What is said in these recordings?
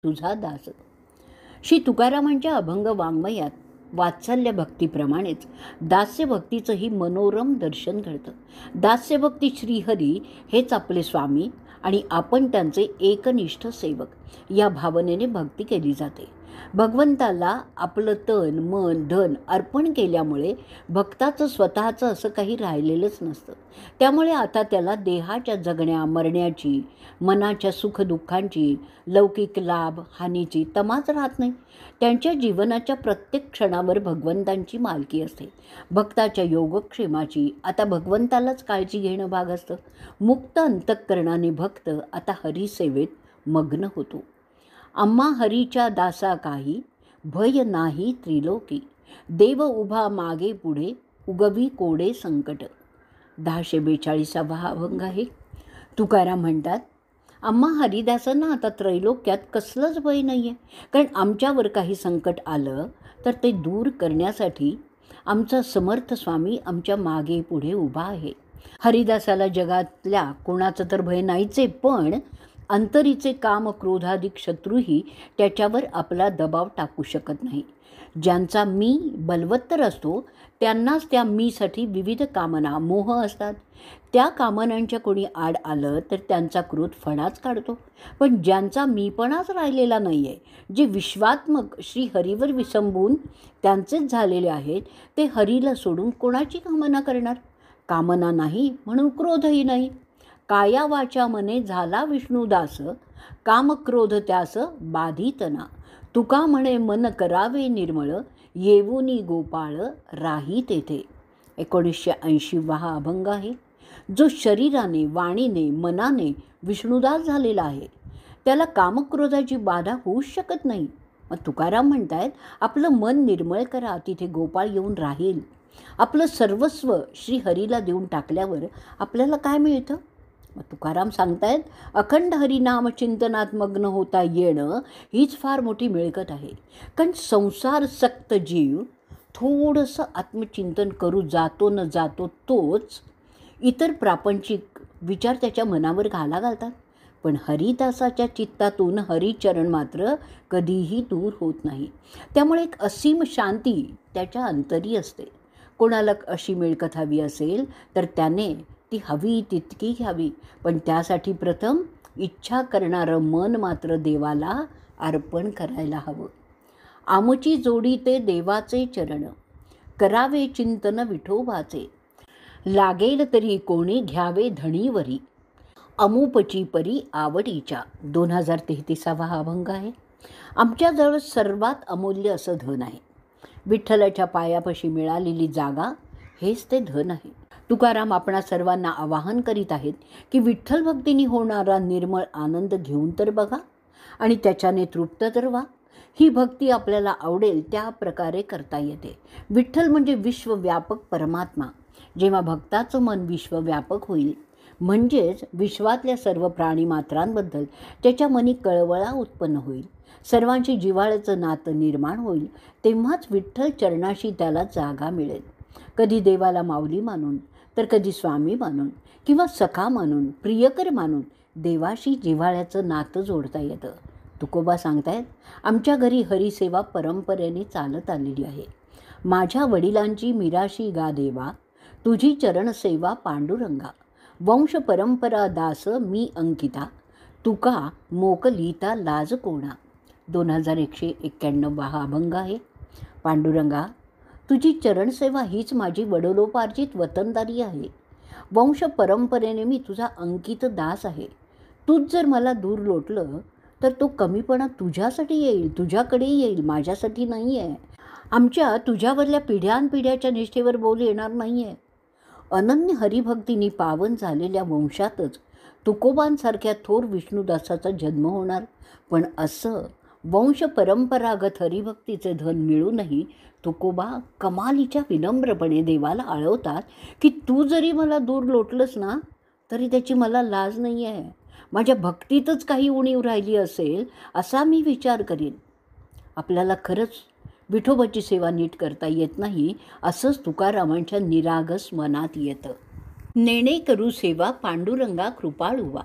तुझा दास. श्री तुकारामांच्या अभंग वाङ्मयात वात्सल्य भक्तीप्रमाणेच दास्यभक्तीचंही मनोरम दर्शन घडतं. दास्यभक्ती श्रीहरी हेच आपले स्वामी आणि आपण त्यांचे एकनिष्ठ सेवक या भावनेने भक्ती केली जाते. भगवंताला आपलं तन मन धन अर्पण केल्यामुळे भक्ताचं स्वतःचं असं काही राहिलेलंच नसतं. त्यामुळे आता त्याला देहाच्या जगण्या मरण्याची, मनाच्या सुखदुःखांची, लौकिक लाभ हानीची तमाच राहत नाही. त्यांच्या जीवनाच्या प्रत्येक क्षणावर भगवंतांची मालकी असते. भक्ताच्या योगक्षेमाची आता भगवंतालाच काळजी घेणं भाग असतं. मुक्त अंतःकरणाने भक्त आता हरिसेवेत मग्न होतो. आम्हा हरीच्या दासा काही, भय नाही त्रिलोकी, देव उभा मागे पुढे, उगवी कोडे संकट. 1042 हा अभंग आहे. तुकाराम म्हणतात, आम्हा हरिदासांना आता त्रैलोक्यात कसलंच भय नाही आहे. कारण आमच्यावर काही संकट आलं तर ते दूर करण्यासाठी आमचा समर्थ स्वामी आमच्या मागे पुढे उभा आहे. हरिदासाला जगातल्या कोणाचं तर भय नाहीच आहे, पण अंतरीचे काम क्रोधाधिक शत्रूही त्याच्यावर आपला दबाव टाकू शकत नाही. ज्यांचा मी बलवत्तर असतो त्यांनाच त्या मीसाठी विविध कामना मोह असतात. त्या कामनांच्या कोणी आड आलं तर त्यांचा क्रोध फणाच काढतो. पण ज्यांचा मीपणाच राहिलेला नाही आहे, जे विश्वात्मक श्री हरीवर विसंबून त्यांचेच झालेले आहेत, ते हरीला सोडून कोणाची कामना करणार. कामना नाही म्हणून क्रोधही नाही. काया वाचा मने झाला विष्णुदास, काम क्रोध त्यास बाधितना. तुका म्हणे मन करावे निर्मळ, येऊनी गोपाळ राही तेथे. 1980 हा अभंग आहे. जो शरीराने वाणीने मनाने विष्णुदास झालेला आहे त्याला कामक्रोधाची बाधा होऊच शकत नाही. मग तुकाराम म्हणतायत, आपलं मन निर्मळ करा, तिथे गोपाळ येऊन राहील. आपलं सर्वस्व श्रीहरीला देऊन टाकल्यावर आपल्याला काय मिळतं? मग तुकाराम सांगतायत, अखंड हरिनाम चिंतनात मग्न होता येणं हीच फार मोठी मिळकत आहे. कारण संसार सक्त जीव थोडंसं आत्मचिंतन करू जातो न जातो तोच इतर प्रापंचिक विचार त्याच्या मनावर घालतात. पण हरिदासाच्या चित्तातून हरिचरण मात्र कधीही दूर होत नाही. त्यामुळे एक असीम शांती त्याच्या अंतरी असते. कोणाला अशी मिळकत हवी असेल तर त्याने ती हवी तितकी घ्यावी, पण त्यासाठी प्रथम इच्छा करणारं मन मात्र देवाला अर्पण करायला हवं. आमची जोडी ते देवाचे चरण, करावे चिंतन विठोबाचे. लागेल तरी कोणी घ्यावे धणीवरी, अमुपची परी आवडीच्या. 2033 हा अभंग आहे. आमच्याजवळ सर्वात अमूल्य असं धन आहे. विठ्ठलाच्या पायापाशी मिळालेली जागा हेच ते धन आहे. तुकाराम आपणा सर्वांना आवाहन करीत आहेत की विठ्ठल भक्तीने होणारा निर्मळ आनंद घेऊन तर बघा आणि त्याच्याने तृप्त तर व्हा. ही भक्ती आपल्याला आवडेल त्या प्रकारे करता येते. विठ्ठल म्हणजे विश्वव्यापक परमात्मा. जेव्हा भक्ताचं मन विश्वव्यापक होईल म्हणजेच विश्वातल्या सर्व प्राणीमात्रांबद्दल त्याच्या मनी कळवळा उत्पन्न होईल, सर्वांशी जिव्हाळ्याचं नातं निर्माण होईल, तेव्हाच विठ्ठल चरणाशी त्याला जागा मिळेल. कधी देवाला माऊली मानून तर कधी स्वामी मानून किंवा सखा मानून प्रियकर मानून देवाशी जिव्हाळ्याचं नातं जोडता येतं. तुकोबा सांगतायत, आमच्या घरी हरिसेवा परंपरेने चालत आलेली आहे. माझ्या वडिलांची मिराशी गा देवा, तुझी चरणसेवा पांडुरंगा. वंश परंपरा दास मी अंकिता, तुका मोकलीता लाज कोणा. 2191 हा अभंग आहे. पांडुरंगा, तुझी चरणसेवा हीच माझी वडिलोपार्जित वतनदारी आहे. वंश परंपरेने मी तुझा अंकित दास आहे. तूच जर मला दूर लोटलं तर तो कमीपणा तुझ्यासाठी येईल, तुझ्याकडे येईल, माझ्यासाठी नाही आहे. आमच्या तुझ्यावरल्या पिढ्यानपिढ्याच्या निष्ठेवर बोल येणार नाही आहे. अनन्य हरिभक्तीने पावन झालेल्या वंशातच तुकोबांसारख्या थोर विष्णुदासाचा जन्म होणार. पण असं वंश परंपरागत हरिभक्तीचे धन मिळूनही तुकोबा कमालीच्या विनम्रपणे देवाला आळवतात की तू जरी मला दूर लोटलंस ना तरी त्याची मला लाज नाही आहे. माझ्या भक्तीतच काही उणीव राहिली असेल असा मी विचार करीन. आपल्याला खरंच विठोबाची सेवा नीट करता येत नाही असंच तुकारामांच्या निरागस मनात येतं. नेणे करू सेवा पांडुरंगा कृपाळुवा,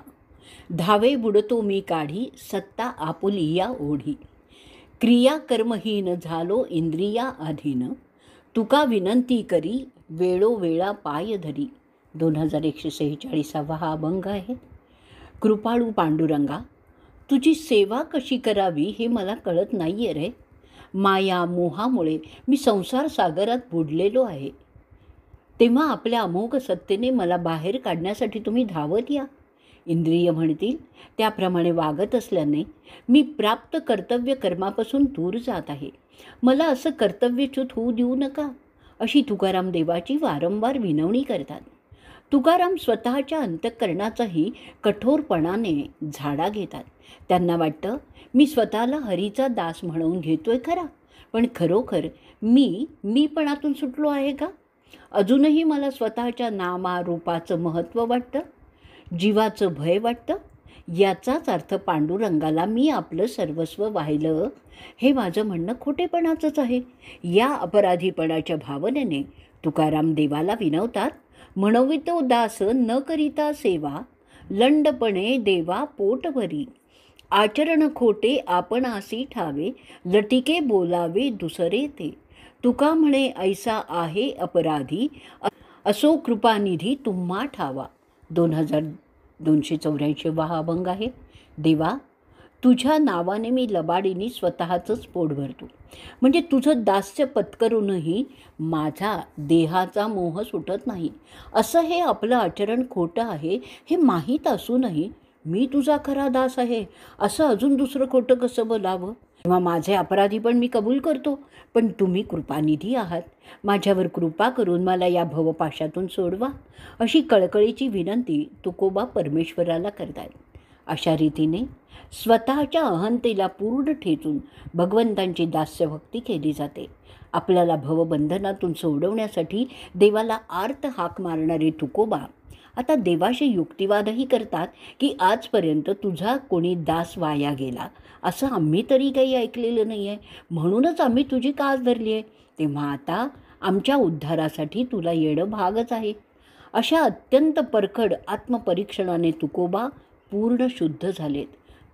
धावे बुडतो मी काढी सत्ता आपुली या ओढी. क्रिया कर्महीन झालो इंद्रिया अधीन, तुका विनंती करी वेळोवेळा पाय धरी. 2146 हा अभंग आहे. कृपाळू पांडुरंगा, तुझी सेवा कशी करावी हे मला कळत नाही आहे रे. माया मोहामुळे मी संसार सागरात बुडलेलो आहे. तेव्हा आपल्या अमोघ सत्तेने मला बाहेर काढण्यासाठी तुम्ही धावत या. इंद्रिय म्हणतील त्याप्रमाणे वागत असल्याने मी प्राप्त कर्तव्य कर्मापासून दूर जात आहे. मला असं कर्तव्यच्युत होऊ देऊ नका, अशी तुकाराम देवाची वारंवार विनवणी करतात. तुकाराम स्वतःच्या अंतःकरणाचाही कठोरपणाने झाडा घेतात. त्यांना वाटतं मी स्वतःला हरीचा दास म्हणवून घेतोय खरा, पण खरोखर मीपणातून सुटलो आहे का? अजूनही मला स्वतःच्या नामारूपाचं महत्त्व वाटतं, जीवाचं भय वाटतं. याचाच अर्थ पांडुरंगाला मी आपलं सर्वस्व वाहिलं हे माझं म्हणणं खोटेपणाचंच आहे. या अपराधीपणाच्या भावनेने तुकाराम देवाला विनवतात, म्हणवितो दास न करिता सेवा, लंडपणे देवा पोट भरी. आचरण खोटे आपणासी ठावे, लटिके बोलावे दुसरे ते. तुका म्हणे ऐसा आहे अपराधी, असो कृपानिधी तुम्हा ठावा. 2284 हा अभंग आहे. देवा, तुझ्या नावाने मी लबाडीनी स्वतःचंच पोट भरतो. म्हणजे तुझं दास्य पत्करूनही माझा देहाचा मोह सुटत नाही. असं हे आपलं आचरण खोटं आहे हे माहीत असूनही मी तुझा खरा दास आहे असं अजून दुसरं खोटं कसं बोलावं? तेव्हा माझे अपराधी पण मी कबूल करतो, पण तुम्ही कृपानिधी आहात. माझ्यावर कृपा करून मला या भवपाशातून सोडवा, अशी कळकळीची विनंती तुकोबा परमेश्वराला करतात. अशा रीतीने स्वतःच्या अहंतेला पूर्ण ठेचून भगवंतांची दास्यभक्ती केली जाते. आपल्याला भवबंधनातून सोडवण्यासाठी देवाला आर्त हाक मारणारे तुकोबा आता देवाशी युक्तिवादही करतात की आजपर्यंत तुझा कोणी दास वाया गेला असं आम्ही तरी काही ऐकलेलं नाही आहे, म्हणूनच आम्ही तुझी कास धरली आहे. तेव्हा आता आमच्या उद्धारासाठी तुला येणं भागच आहे. अशा अत्यंत परखड आत्मपरीक्षणाने तुकोबा पूर्ण शुद्ध झालेत.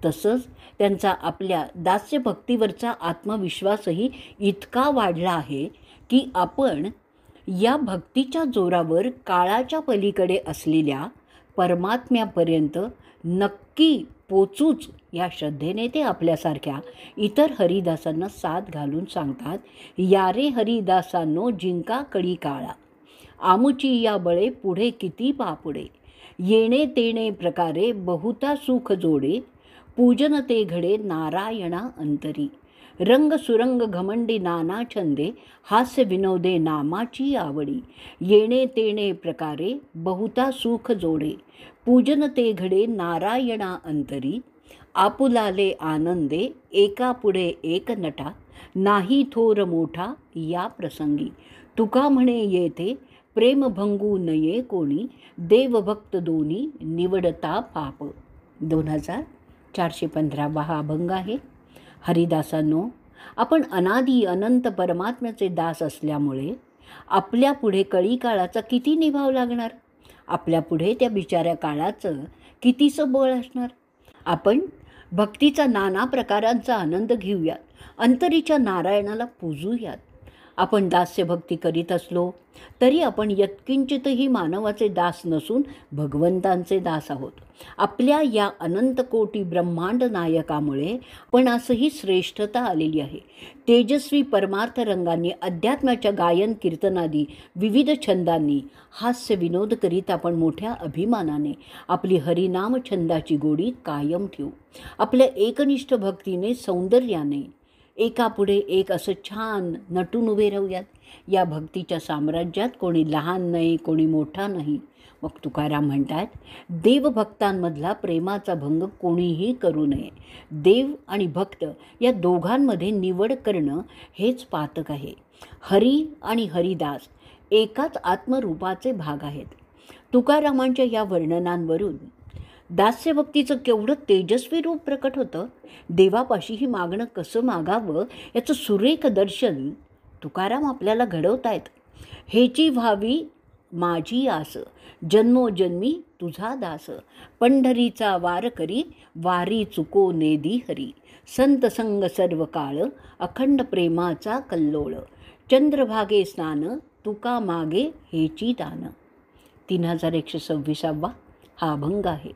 तसंच त्यांचा आपल्या दास्यभक्तीवरचा आत्मविश्वासही इतका वाढला आहे की आपण या भक्तीच्या जोरावर काळाच्या पलीकडे असलेल्या परमात्म्यापर्यंत नक्की पोचूच या श्रद्धेने ते आपल्यासारख्या इतर हरिदासांना साथ घालून सांगतात, या रे हरिदासांनो जिंका कळी काळा, आमुची या बळे पुढे किती पापुडे, येणे तेणे प्रकारे बहुता सुख जोडे, पूजन ते घडे नारायणा अंतरी, रंग सुरंग घमंडी नाना छंदे, हास्य विनोदे नामाची आवडी, येणे तेणे प्रकारे बहुता सुख जोडे, पूजन ते घडे नारायणा अंतरी, आपुलाले आनंदे एका पुढे एक नटा, नाही थोर मोठा या प्रसंगी, तुका म्हणे येथे प्रेम भंगू नये कोणी, देवभक्त दोन्ही निवडता पाप. 2415 हा अभंग आहे. हरिदासांनो, आपण अनादी अनंत परमात्म्याचे दास असल्यामुळे आपल्या पुढे कळी काळाचा किती निभाव लागणार, आपल्या पुढे त्या बिचाऱ्या काळाचं कितीचं बळ असणार. आपण भक्तीचा नाना प्रकारांचा आनंद घेऊयात, अंतरीच्या नारायणाला पूजूयात. आपण दास्यभक्ती करीत असलो तरी आपण यत्किंचितही मानवाचे दास नसून भगवंतांचे दास आहोत. आपल्या या अनंत कोटी ब्रह्मांड नायकामुळे पण असंही श्रेष्ठता आलेली आहे. तेजस्वी परमार्थ रंगांनी अध्यात्माच्या गायन कीर्तनादी विविध छंदांनी हास्य विनोद करीत आपण मोठ्या अभिमानाने आपली हरिनाम छंदाची गोडी कायम ठेवू. आपल्या एकनिष्ठ भक्तीने सौंदर्याने एकापुढे एक असं छान नटून उभे राहूयात. या भक्तीच्या साम्राज्यात कोणी लहान नाही, कोणी मोठा नाही. मग तुकाराम म्हणतात, देवभक्तांमधला प्रेमाचा भंग कोणीही करू नये. देव आणि भक्त या दोघांमध्ये निवड करणं हेच पातक आहे. हरी आणि हरिदास एकाच आत्मरूपाचे भाग आहेत. तुकारामांच्या या वर्णनांवरून दास्यभक्तीचं केवढं तेजस्वी रूप प्रकट होतं. देवापाशीही मागणं कसं मागावं याचं सुरेख दर्शन तुकाराम आपल्याला घडवत आहेत. हेची व्हावी माझी आस, जन्मोजन्मी तुझा दास. पंढरीचा वार करी, वारी चुको नेदी हरी. संत संग सर्व काळ, अखंड प्रेमाचा कल्लोळ. चंद्रभागे स्नान, तुका मागे हेची दान. 3126 हा अभंग आहे.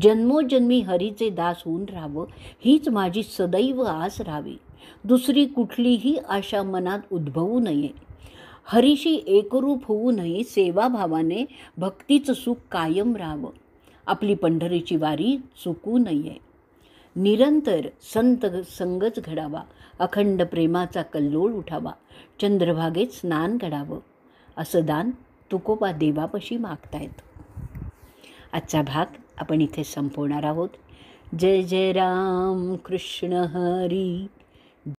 जन्मोजन्मी हरीचे दास होऊन राहावं हीच माझी सदैव आस राहावी. दुसरी कुठलीही आशा मनात उद्भवू नये. हरीशी एकरूप होऊ नये. सेवाभावाने भक्तीचं सुख कायम राहावं. आपली पंढरीची वारी चुकू नये. निरंतर संत संगच घडावा. अखंड प्रेमाचा कल्लोळ उठावा. चंद्रभागेत स्नान घडावं. असं दान तुकोबा देवापाशी मागतायत. आजचा भाग आपण इथे संपवणार आहोत. जय जय राम कृष्ण हरी.